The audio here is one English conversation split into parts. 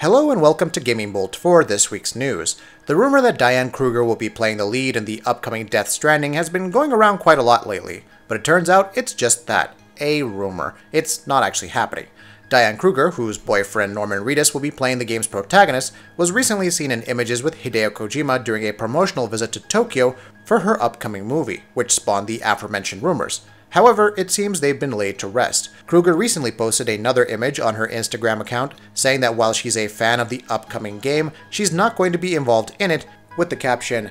Hello and welcome to GamingBolt for this week's news. The rumor that Diane Kruger will be playing the lead in the upcoming Death Stranding has been going around quite a lot lately, but it turns out it's just that, a rumor. It's not actually happening. Diane Kruger, whose boyfriend Norman Reedus will be playing the game's protagonist, was recently seen in images with Hideo Kojima during a promotional visit to Tokyo for her upcoming movie, which spawned the aforementioned rumors. However, it seems they've been laid to rest. Kruger recently posted another image on her Instagram account saying that while she's a fan of the upcoming game, she's not going to be involved in it, with the caption,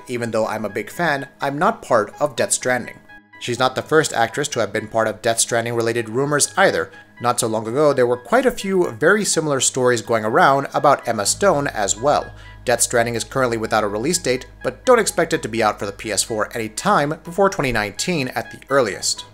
#even though I'm a big fan, I'm not part of Death Stranding. She's not the first actress to have been part of Death Stranding related rumors either. Not so long ago, there were quite a few very similar stories going around about Emma Stone as well. Death Stranding is currently without a release date, but don't expect it to be out for the PS4 anytime before 2019 at the earliest.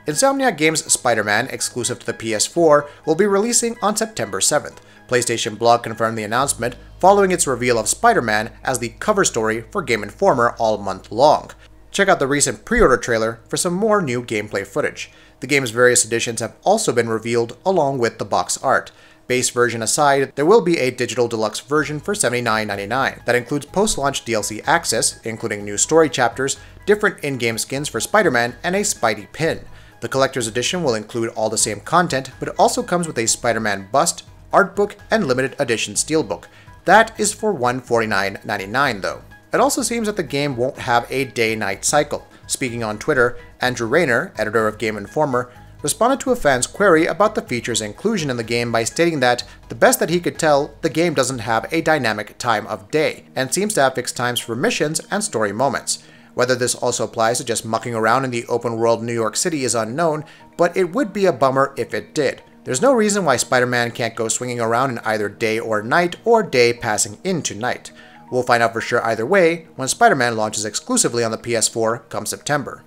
Insomniac Games' Spider-Man, exclusive to the PS4, will be releasing on September 7th. PlayStation Blog confirmed the announcement following its reveal of Spider-Man as the cover story for Game Informer all month long. Check out the recent pre-order trailer for some more new gameplay footage. The game's various editions have also been revealed along with the box art. Base version aside, there will be a digital deluxe version for $79.99 that includes post-launch DLC access, including new story chapters, different in-game skins for Spider-Man, and a Spidey pin. The collector's edition will include all the same content, but it also comes with a Spider-Man bust, art book, and limited edition steelbook. That is for $149.99 though. It also seems that the game won't have a day-night cycle. Speaking on Twitter, Andrew Rayner, editor of Game Informer, responded to a fan's query about the feature's inclusion in the game by stating that, the best that he could tell, the game doesn't have a dynamic time of day, and seems to have fixed times for missions and story moments. Whether this also applies to just mucking around in the open-world New York City is unknown, but it would be a bummer if it did. There's no reason why Spider-Man can't go swinging around in either day or night, or day passing into night. We'll find out for sure either way when Spider-Man launches exclusively on the PS4 come September.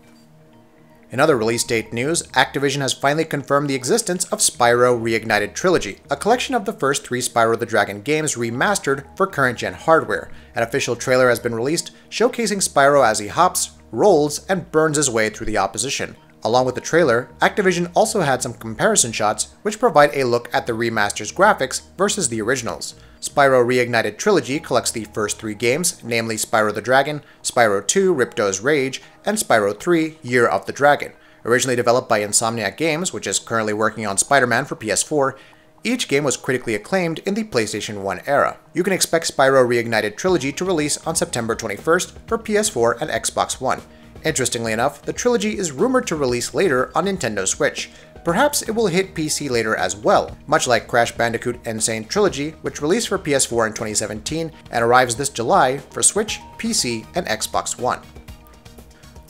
In other release date news, Activision has finally confirmed the existence of Spyro Reignited Trilogy, a collection of the first 3 Spyro the Dragon games remastered for current-gen hardware. An official trailer has been released showcasing Spyro as he hops, rolls, and burns his way through the opposition. Along with the trailer, Activision also had some comparison shots which provide a look at the remaster's graphics versus the originals. Spyro Reignited Trilogy collects the first 3 games, namely Spyro the Dragon, Spyro 2 Ripto's Rage, and Spyro 3 Year of the Dragon. Originally developed by Insomniac Games, which is currently working on Spider-Man for PS4, each game was critically acclaimed in the PlayStation 1 era. You can expect Spyro Reignited Trilogy to release on September 21st for PS4 and Xbox One. Interestingly enough, the trilogy is rumored to release later on Nintendo Switch. Perhaps it will hit PC later as well, much like Crash Bandicoot Insane Trilogy, which released for PS4 in 2017 and arrives this July for Switch, PC, and Xbox One.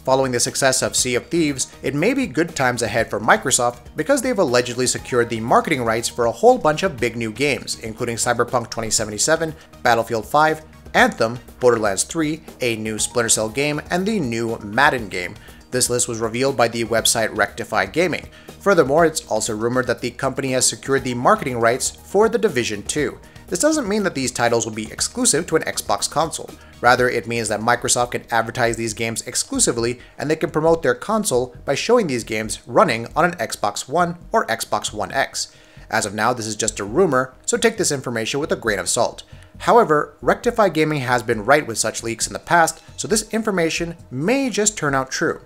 Following the success of Sea of Thieves, it may be good times ahead for Microsoft because they've allegedly secured the marketing rights for a whole bunch of big new games, including Cyberpunk 2077, Battlefield 5, Anthem, Borderlands 3, a new Splinter Cell game, and the new Madden game. This list was revealed by the website Rectify Gaming. Furthermore, it's also rumored that the company has secured the marketing rights for The Division 2. This doesn't mean that these titles will be exclusive to an Xbox console. Rather, it means that Microsoft can advertise these games exclusively and they can promote their console by showing these games running on an Xbox One or Xbox One X. As of now, this is just a rumor, so take this information with a grain of salt. However, Rectify Gaming has been right with such leaks in the past, so this information may just turn out true.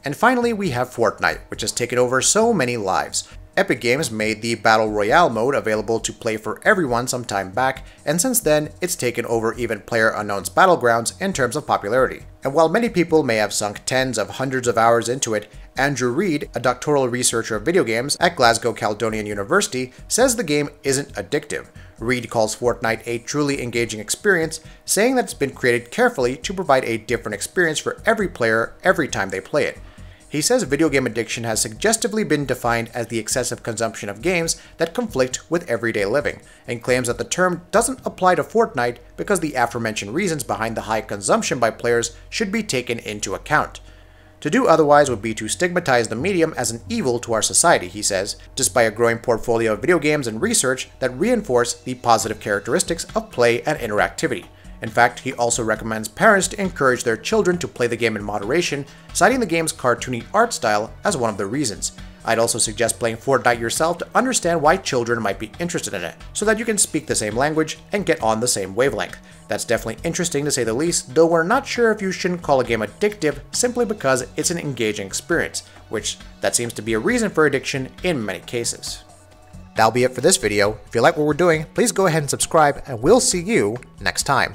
And finally, we have Fornite, which has taken over so many lives. Epic Games made the Battle Royale mode available to play for everyone some time back, and since then, it's taken over even PlayerUnknown's Battlegrounds in terms of popularity. And while many people may have sunk tens of hundreds of hours into it, Andrew Reid, a doctoral researcher of video games at Glasgow Caledonian University, says the game isn't addictive. Reid calls Fortnite a truly engaging experience, saying that it's been created carefully to provide a different experience for every player every time they play it. He says video game addiction has suggestively been defined as the excessive consumption of games that conflict with everyday living, and claims that the term doesn't apply to Fortnite because the aforementioned reasons behind the high consumption by players should be taken into account. To do otherwise would be to stigmatize the medium as an evil to our society, he says, despite a growing portfolio of video games and research that reinforce the positive characteristics of play and interactivity. In fact, he also recommends parents to encourage their children to play the game in moderation, citing the game's cartoony art style as one of the reasons. I'd also suggest playing Fortnite yourself to understand why children might be interested in it, so that you can speak the same language and get on the same wavelength. That's definitely interesting to say the least, though we're not sure if you shouldn't call a game addictive simply because it's an engaging experience, which that seems to be a reason for addiction in many cases. That'll be it for this video. If you like what we're doing, please go ahead and subscribe, and we'll see you next time.